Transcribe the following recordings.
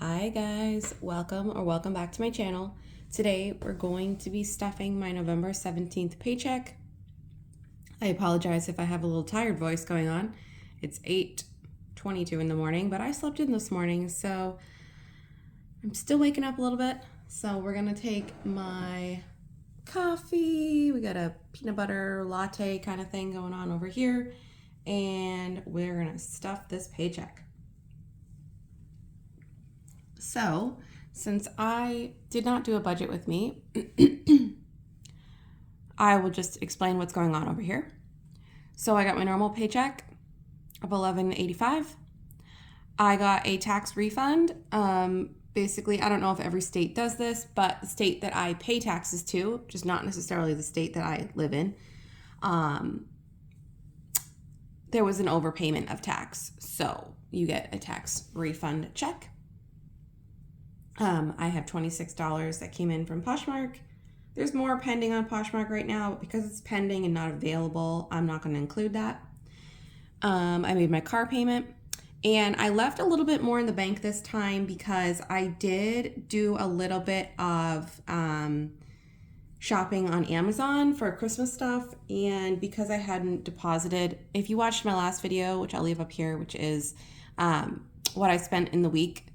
Hi guys, welcome back to my channel. Today we're going to be stuffing my November 17th paycheck. I apologize if I have a little tired voice going on. It's 8:22 in the morning, but I slept in this morning, so I'm still waking up a little bit. So we're gonna take my coffee. We got a peanut butter latte kind of thing going on over here, and we're gonna stuff this paycheck. So, since I did not do a budget with me, I will just explain what's going on over here. So I got my normal paycheck of $11.85. I got a tax refund. Basically, I don't know if every state does this, but the state that I pay taxes to, which is not necessarily the state that I live in, there was an overpayment of tax. So you get a tax refund check. I have $26 that came in from Poshmark. There's more pending on Poshmark right now, but because it's pending and not available, I'm not going to include that. I made my car payment, and I left a little bit more in the bank this time because I did do a little bit of shopping on Amazon for Christmas stuff, and because I hadn't deposited, if you watched my last video, which I'll leave up here, which is what I spent in the week,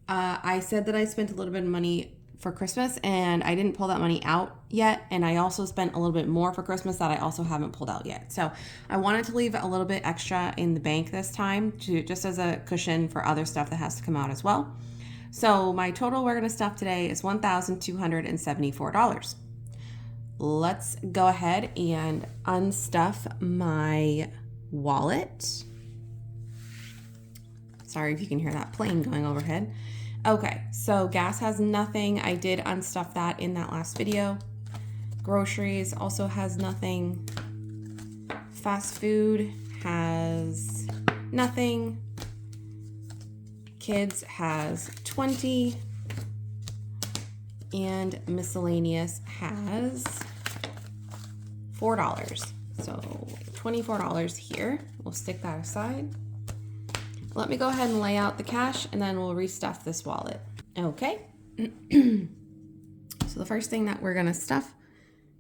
I said that I spent a little bit of money for Christmas and I didn't pull that money out yet. And I also spent a little bit more for Christmas that I also haven't pulled out yet. So I wanted to leave a little bit extra in the bank this time to just as a cushion for other stuff that has to come out as well. So my total we're going to stuff today is $1,274. Let's go ahead and unstuff my wallet. Sorry if you can hear that plane going overhead. Okay, so gas has nothing. I did unstuff that in that last video. Groceries also has nothing. Fast food has nothing. Kids has 20. And miscellaneous has $4. So $24 here. We'll stick that aside. Let me go ahead and lay out the cash and then we'll restuff this wallet. Okay. So the first thing that we're gonna stuff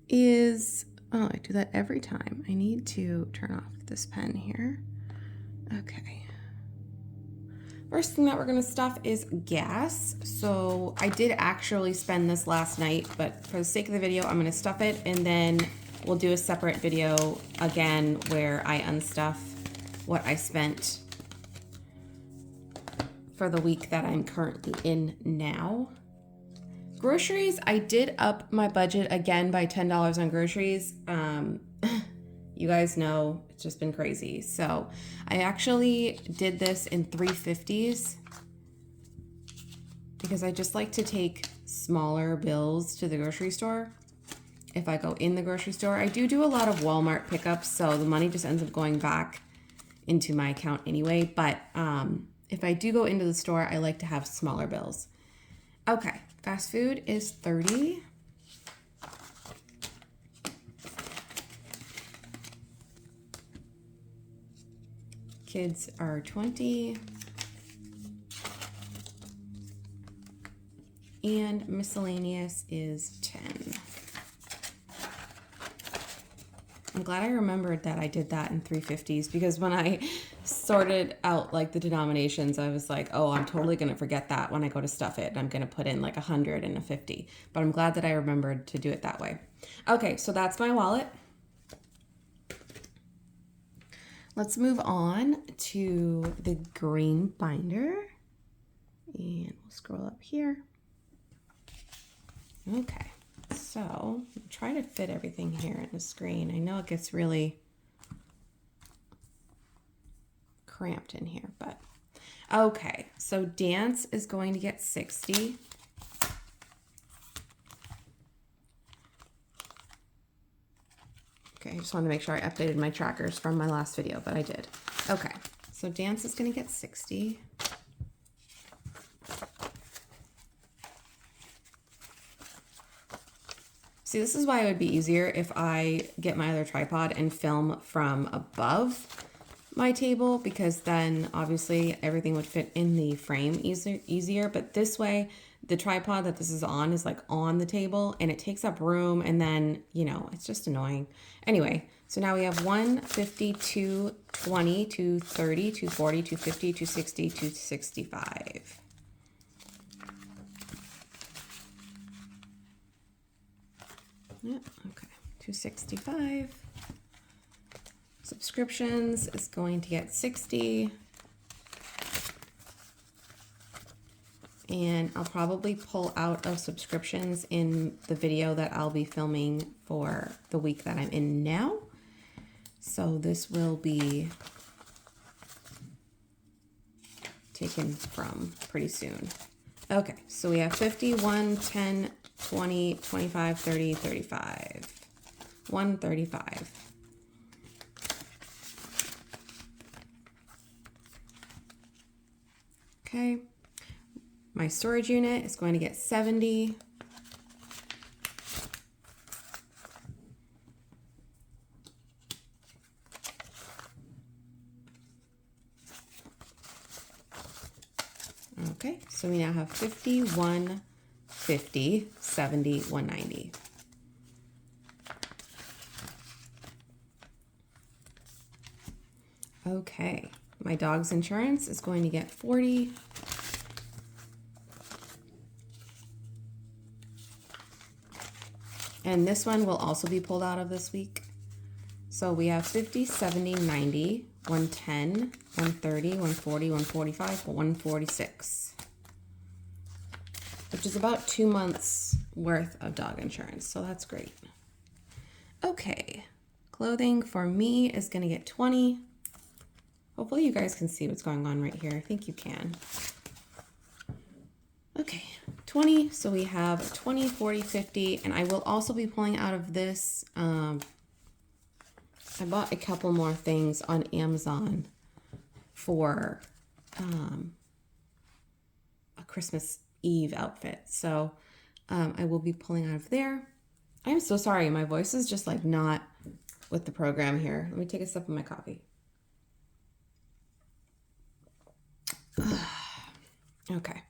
is, oh, I do that every time. I need to turn off this pen here. Okay. First thing that we're gonna stuff is gas. So I did actually spend this last night, but for the sake of the video, I'm gonna stuff it and then we'll do a separate video again where I unstuff what I spent for the week that I'm currently in now. Groceries, I did up my budget again by $10 on groceries. You guys know it's just been crazy. So I actually did this in 350s because I just like to take smaller bills to the grocery store. If I go in the grocery store, I do a lot of Walmart pickups, so the money just ends up going back into my account anyway. But if I do go into the store, I like to have smaller bills. Okay, fast food is 30. Kids are 20. And miscellaneous is 10. I'm glad I remembered that I did that in 350s because when I sorted out like the denominations, I was like, oh, I'm totally going to forget that when I go to stuff it. I'm going to put in like 100 and a 50, but I'm glad that I remembered to do it that way. Okay, so that's my wallet. Let's move on to the green binder and we'll scroll up here. Okay. So try to fit everything here in the screen. I know it gets really cramped in here, but okay. So dance is going to get 60. Okay, I just wanted to make sure I updated my trackers from my last video, but I did. Okay, so dance is going to get 60. See, this is why it would be easier if I get my other tripod and film from above my table, because then obviously everything would fit in the frame easier. But this way, the tripod that this is on is like on the table and it takes up room, and then, you know, it's just annoying. Anyway, so now we have 150, 220, 230, 240, 250, 260, 265. Yeah, okay, 265. Subscriptions is going to get 60. And I'll probably pull out of subscriptions in the video that I'll be filming for the week that I'm in now. So this will be taken from pretty soon. Okay, so we have 51, 10, 20, 25, 30, 35. 135. Okay. My storage unit is going to get 70. Okay, so we now have 50, 150, 70, 190. Okay, my dog's insurance is going to get 40. And this one will also be pulled out of this week. So we have 50, 70, 90, 110, 130, 140, 145, 146. Which is about 2 months worth of dog insurance. So that's great. Okay, clothing for me is gonna get 20. Hopefully you guys can see what's going on right here. I think you can. Okay, 20, so we have 20, 40, 50, and I will also be pulling out of this. I bought a couple more things on Amazon for a Christmas Eve outfit. So I will be pulling out of there. I'm so sorry, my voice is just like not with the program here. Let me take a sip of my coffee. Okay.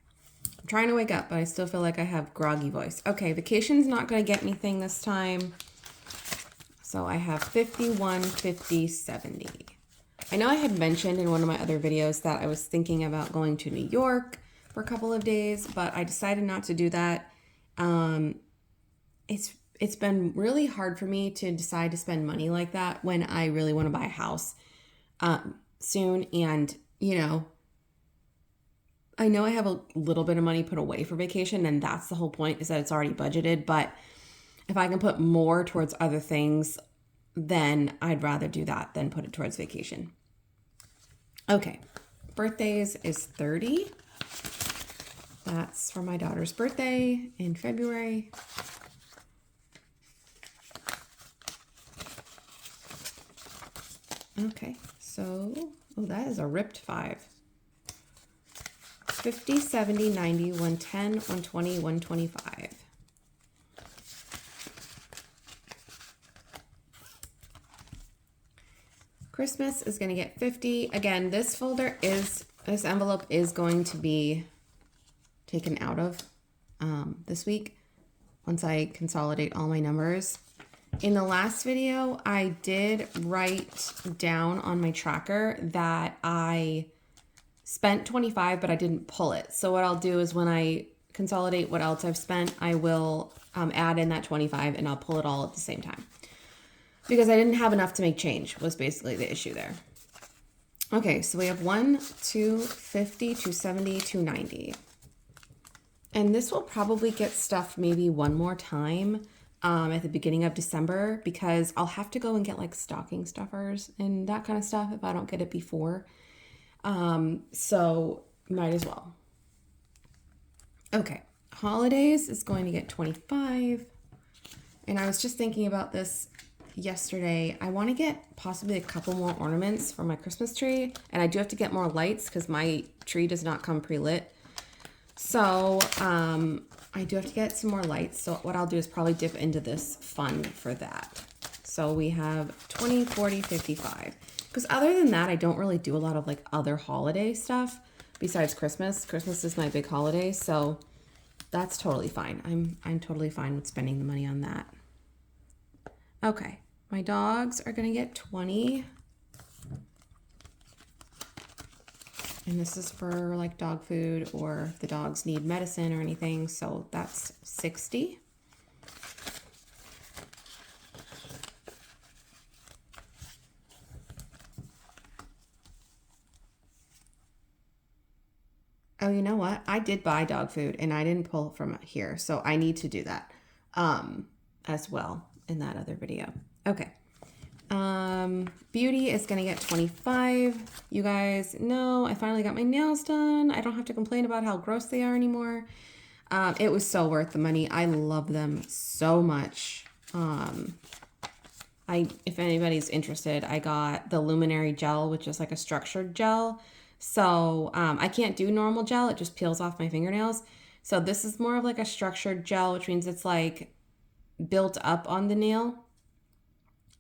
I'm trying to wake up, but I still feel like I have groggy voice. Okay, vacation's not going to get anything this time. So I have 51, 50, 70. I know I had mentioned in one of my other videos that I was thinking about going to New York for a couple of days, but I decided not to do that. It's been really hard for me to decide to spend money like that when I really want to buy a house soon. And, you know I have a little bit of money put away for vacation, and that's the whole point, is that it's already budgeted. But if I can put more towards other things, then I'd rather do that than put it towards vacation. Okay, birthdays is 30. That's for my daughter's birthday in February. Okay, so, oh, that is a ripped 5. 50, 70, 90, 110, 120, 125. Christmas is going to get 50. Again, this envelope is going to be taken out of this week once I consolidate all my numbers. In the last video, I did write down on my tracker that I spent 25, but I didn't pull it. So what I'll do is when I consolidate what else I've spent, I will add in that 25 and I'll pull it all at the same time. Because I didn't have enough to make change was basically the issue there. Okay, so we have 1, 250, 270, 290. And this will probably get stuffed maybe one more time at the beginning of December, because I'll have to go and get like stocking stuffers and that kind of stuff if I don't get it before. So might as well. Okay, holidays is going to get 25. And I was just thinking about this yesterday. I want to get possibly a couple more ornaments for my Christmas tree. And I do have to get more lights because my tree does not come pre-lit. So I do have to get some more lights. So what I'll do is probably dip into this fund for that. So we have 20, 40, 55. Because other than that, I don't really do a lot of like other holiday stuff besides Christmas. Christmas is my big holiday, so that's totally fine. I'm totally fine with spending the money on that. Okay, my dogs are gonna get 20. And this is for like dog food or if the dogs need medicine or anything, so that's 60. Oh, you know what? I did buy dog food and I didn't pull from here, so I need to do that as well in that other video. Okay. Beauty is gonna get 25. You guys know I finally got my nails done. I don't have to complain about how gross they are anymore. It was so worth the money. I love them so much. If anybody's interested, I got the Luminary gel, which is like a structured gel. So I can't do normal gel. It just peels off my fingernails. So this is more of like a structured gel, which means it's like built up on the nail.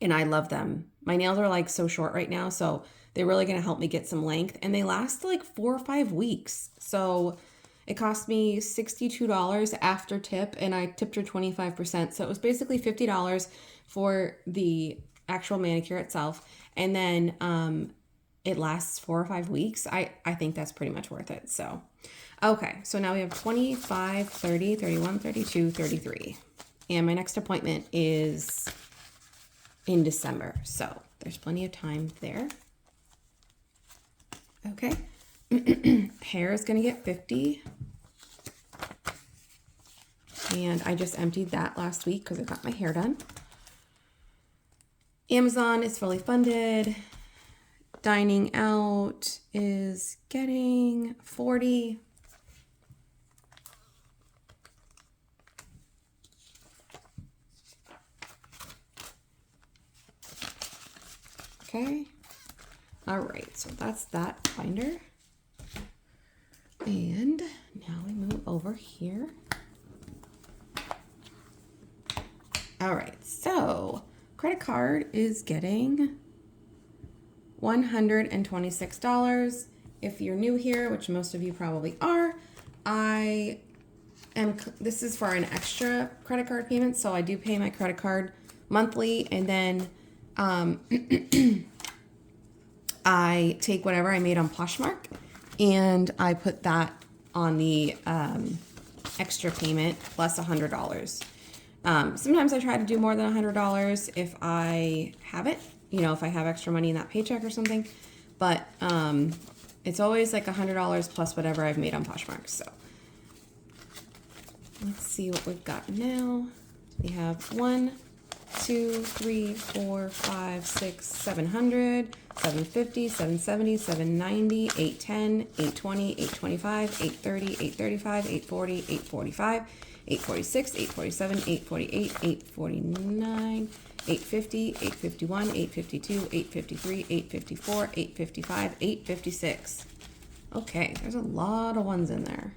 And I love them. My nails are like so short right now, so they're really going to help me get some length. And they last like 4 or 5 weeks. So it cost me $62 after tip, and I tipped her 25%. So it was basically $50 for the actual manicure itself. And then it lasts 4 or 5 weeks. I think that's pretty much worth it. So, okay. So now we have 25, 30, 31, 32, 33. And my next appointment is in December. So there's plenty of time there. Okay. Hair is going to get 50. And I just emptied that last week because I got my hair done. Amazon is fully funded. Dining out is getting 40. Okay. All right. So that's that binder. And now we move over here. All right. So credit card is getting $126. If you're new here, which most of you probably are, this is for an extra credit card payment. So I do pay my credit card monthly, and then I take whatever I made on Poshmark and I put that on the extra payment plus $100. Sometimes I try to do more than $100 if I have it, if I have extra money in that paycheck or something, but it's always like $100 plus whatever I've made on Poshmark. So let's see what we've got now. We have 1, 2, 3, 4, 5, 6, 700, 750, 770, 790, 810, 820, 825, 830, 835, 840, 845, 846, 847, 848, 849, 850, 851, 852, 853, 854, 855, 856. Okay, there's a lot of ones in there.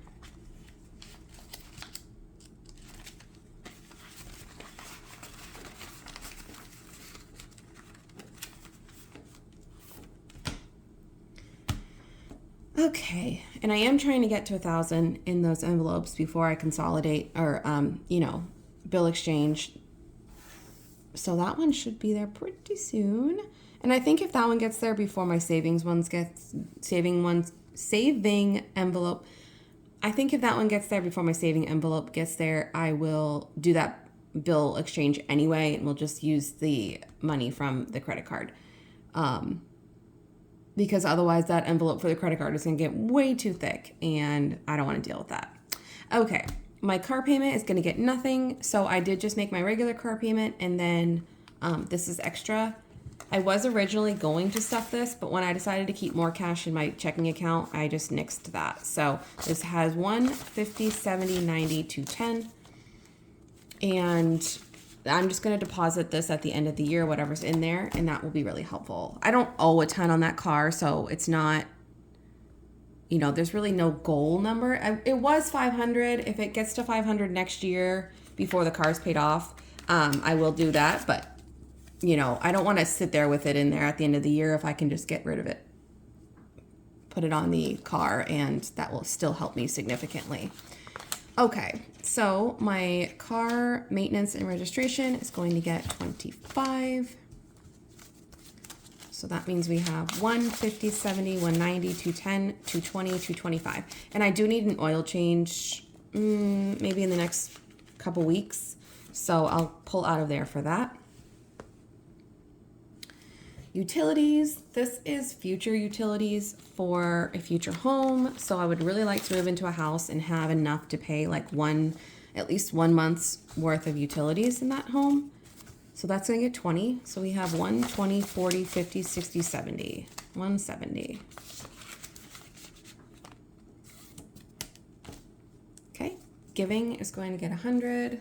Okay, and I am trying to get to 1,000 in those envelopes before I consolidate or, bill exchange. So that one should be there pretty soon. And I think if that one gets there before my saving envelope, I think if that one gets there before my saving envelope gets there, I will do that bill exchange anyway, and we'll just use the money from the credit card. Because otherwise that envelope for the credit card is going to get way too thick, and I don't want to deal with that. Okay, my car payment is going to get nothing, so I did just make my regular car payment, and then this is extra. I was originally going to stuff this, but when I decided to keep more cash in my checking account, I just nixed that. So this has 1, 50, 70, 90, 210, and I'm just going to deposit this at the end of the year, whatever's in there, and that will be really helpful. I don't owe a ton on that car, so it's not, there's really no goal number. It was 500. If it gets to 500 next year before the car's paid off, I will do that, but I don't want to sit there with it in there at the end of the year if I can just get rid of it. Put it on the car, and that will still help me significantly. Okay, so my car maintenance and registration is going to get 25. So that means we have 150, 70, 190, 210, 220, 225. And I do need an oil change maybe in the next couple weeks. So I'll pull out of there for that. Utilities. This is future utilities for a future home. So I would really like to move into a house and have enough to pay like at least 1 month's worth of utilities in that home. So that's going to get 20. So we have 1, 20, 40, 50, 60, 70, 170. Okay. Giving is going to get 100.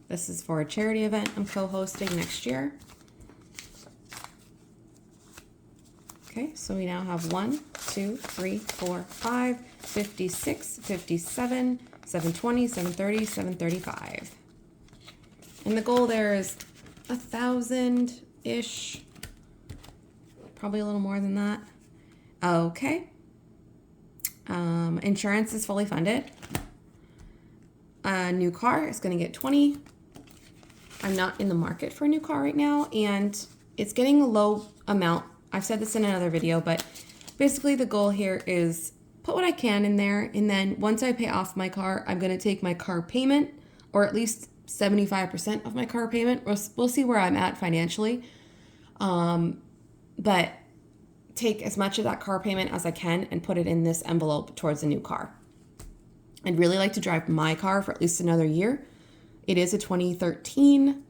This is for a charity event I'm co-hosting next year. Okay, so we now have 1, 2, 3, 4, 5, 56, 57, 720, 730, 735. And the goal there is 1,000-ish, probably a little more than that. Okay. Insurance is fully funded. A new car is going to get 20. I'm not in the market for a new car right now, and it's getting a low amount. I've said this in another video, but basically the goal here is put what I can in there, and then once I pay off my car, I'm going to take my car payment, or at least 75% of my car payment. We'll see where I'm at financially, but take as much of that car payment as I can and put it in this envelope towards a new car. I'd really like to drive my car for at least another year. It is a 2013,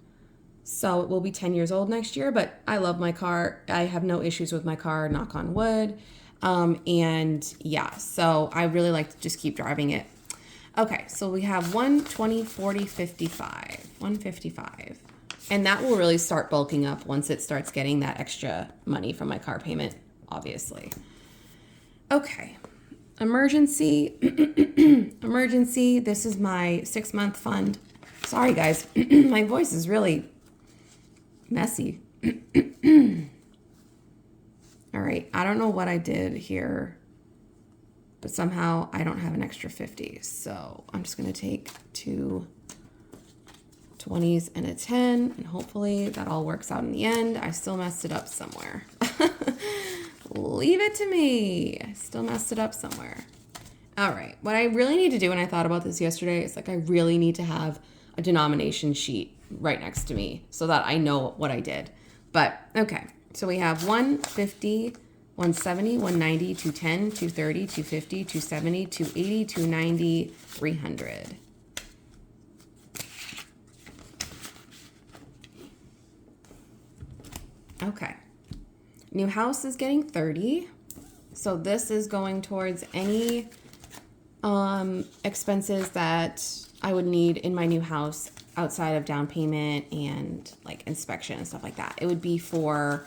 so it will be 10 years old next year, but I love my car. I have no issues with my car, knock on wood. And yeah, so I really like to just keep driving it. Okay, so we have 1, 20, 40, 55, 155. And that will really start bulking up once it starts getting that extra money from my car payment, obviously. Okay, emergency. Emergency, this is my 6-month fund. Sorry, guys, my voice is really messy. All right, I don't know what I did here, but somehow I don't have an extra 50. So I'm just going to take 2 20s and a 10, and hopefully that all works out in the end. I still messed it up somewhere. Leave it to me. I still messed it up somewhere. All right, what I really need to do, and I thought about this yesterday, is like I really need to have a denomination sheet right next to me so that I know what I did. But okay, so we have 150, 170, 190, 210, 230, 250, 270, 280, 290, 300. Okay. New house is getting 30. So this is going towards any expenses that I would need in my new house outside of down payment and like inspection and stuff like that. It would be for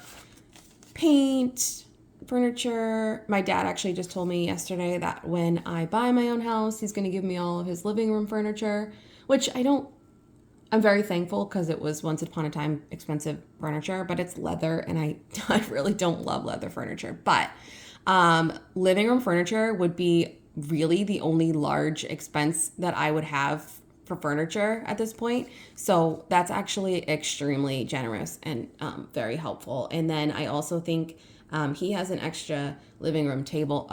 paint, furniture. My dad actually just told me yesterday that when I buy my own house, he's going to give me all of his living room furniture, which I'm very thankful because it was once upon a time expensive furniture, but it's leather and I really don't love leather furniture. But living room furniture would be really the only large expense that I would have for furniture at this point. So that's actually extremely generous and very helpful. And then I also think he has an extra living room table.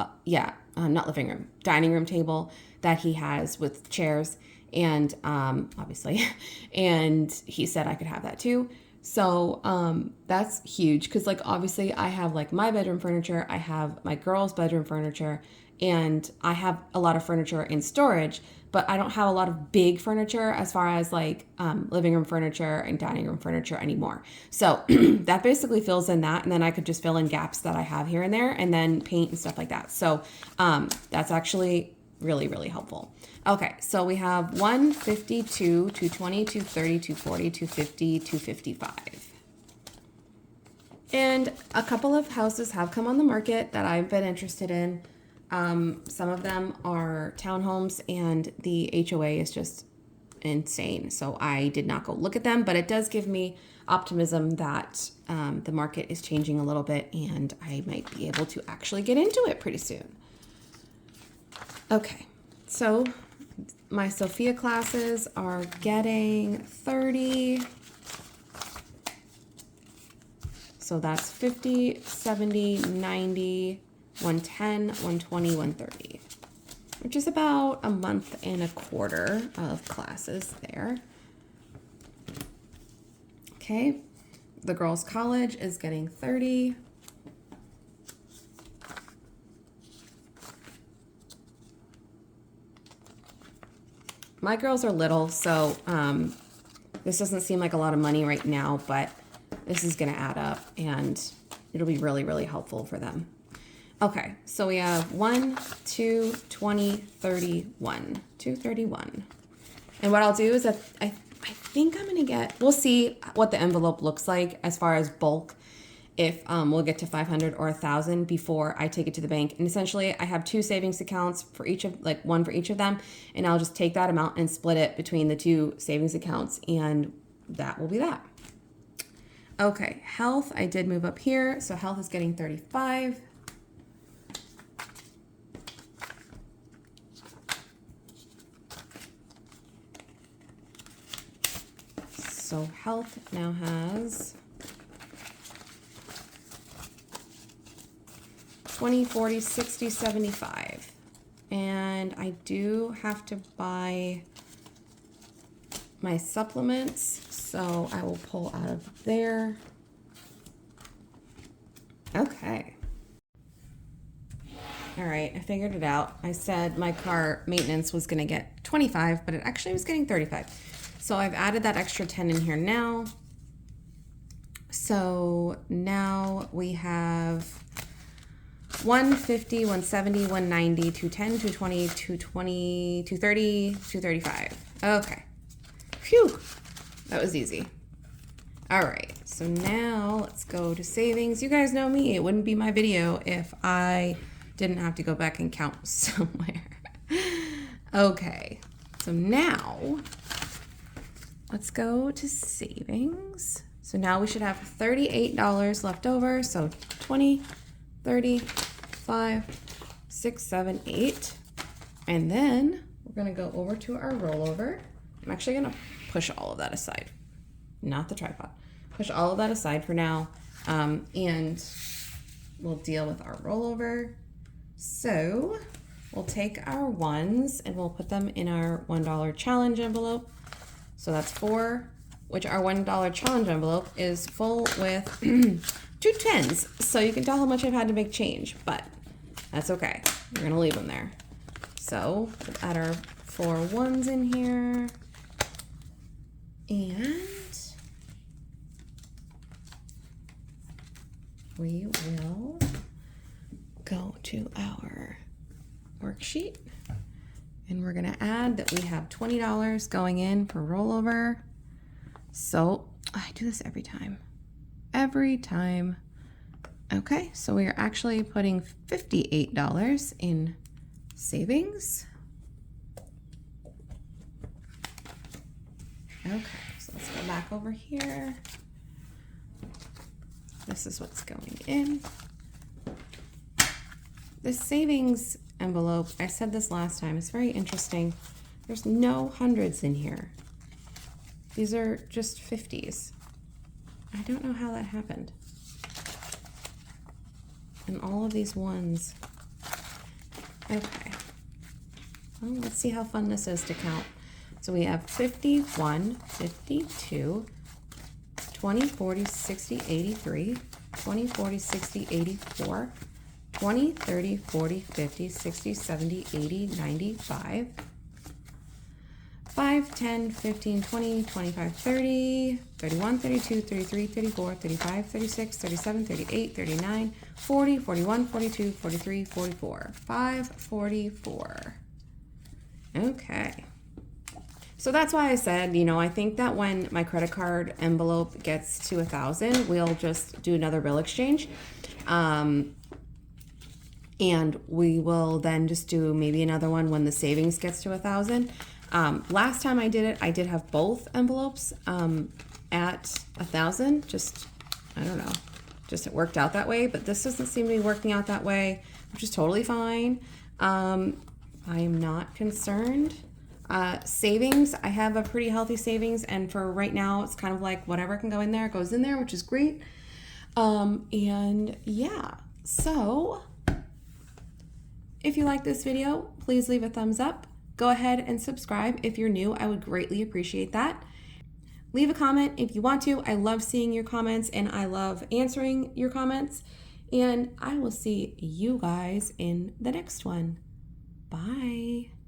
Not living room, dining room table that he has with chairs. And obviously, and he said I could have that too. So that's huge because like obviously I have like my bedroom furniture, I have my girls' bedroom furniture, and I have a lot of furniture in storage, but I don't have a lot of big furniture as far as like living room furniture and dining room furniture anymore. So that basically fills in that, and then I could just fill in gaps that I have here and there, and then paint and stuff like that. So that's actually really, really helpful. Okay, so we have 152, 220, 230, 240, 250, 255. And a couple of houses have come on the market that I've been interested in. Some of them are townhomes, and the HOA is just insane. So I did not go look at them, but it does give me optimism that the market is changing a little bit and I might be able to actually get into it pretty soon. Okay, so my Sophia classes are getting 30. So that's 50, 70, 90, 110, 120, 130, which is about a month and a quarter of classes there. Okay, the girls' college is getting 30. My girls are little, so this doesn't seem like a lot of money right now, but this is going to add up and it'll be really, really helpful for them. Okay, so we have 1, 2, 20, 31, 231. And what I'll do is that I think I'm going to get, we'll see what the envelope looks like as far as bulk, if we'll get to 500 or 1,000 before I take it to the bank. And essentially I have 2 savings accounts for each of, like one for each of them. And I'll just take that amount and split it between the 2 savings accounts. And that will be that. Okay, health, I did move up here. So health is getting 35. So health now has 20, 40, 60, 75. And I do have to buy my supplements, so I will pull out of there. Okay. All right, I figured it out. I said my car maintenance was gonna get 25, but it actually was getting 35. So I've added that extra 10 in here now. So now we have 150, 170, 190, 210, 220, 220, 230, 235. Okay. Phew. That was easy. All right. So now let's go to savings. You guys know me. It wouldn't be my video if I didn't have to go back and count somewhere. Okay. So now let's go to savings. So now we should have $38 left over. So 20, 30, 5, 6, 7, 8. And then we're going to go over to our rollover. I'm actually going to push all of that aside, not the tripod. Push all of that aside for now. And we'll deal with our rollover. So we'll take our ones and we'll put them in our $1 challenge envelope. So that's 4, which our $1 challenge envelope is full with 2 tens. So you can tell how much I've had to make change, but that's okay. We're gonna leave them there. So we'll add our 4 ones in here. And we will go to our worksheet. And we're gonna add that we have $20 going in for rollover. So I do this every time. Every time. Okay, so we are actually putting $58 in savings. Okay, so let's go back over here. This is what's going in. This savings envelope, I said this last time, it's very interesting. There's no hundreds in here. These are just 50s. I don't know how that happened. And all of these ones. Okay. Well, let's see how fun this is to count. So we have 51, 52, 20, 40, 60, 83, 20, 40, 60, 84, 20, 30, 40, 50, 60, 70, 80, 95, 5, 10, 15, 20, 25, 30, 31, 32, 33, 34, 35, 36, 37, 38, 39, 40, 41, 42, 43, 44, 544. Okay. So that's why I said, you know, I think that when my credit card envelope gets to 1,000, we'll just do another bill exchange. And we will then just do maybe another one when the savings gets to 1,000. Last time I did it, I did have both envelopes at 1,000. Just, I don't know, just it worked out that way. But this doesn't seem to be working out that way, which is totally fine. I am not concerned. Savings, I have a pretty healthy savings, and for right now, it's kind of like whatever can go in there goes in there, which is great. And yeah, so if you like this video, please leave a thumbs up. Go ahead and subscribe if you're new. I would greatly appreciate that. Leave a comment if you want to. I love seeing your comments and I love answering your comments. And I will see you guys in the next one. Bye.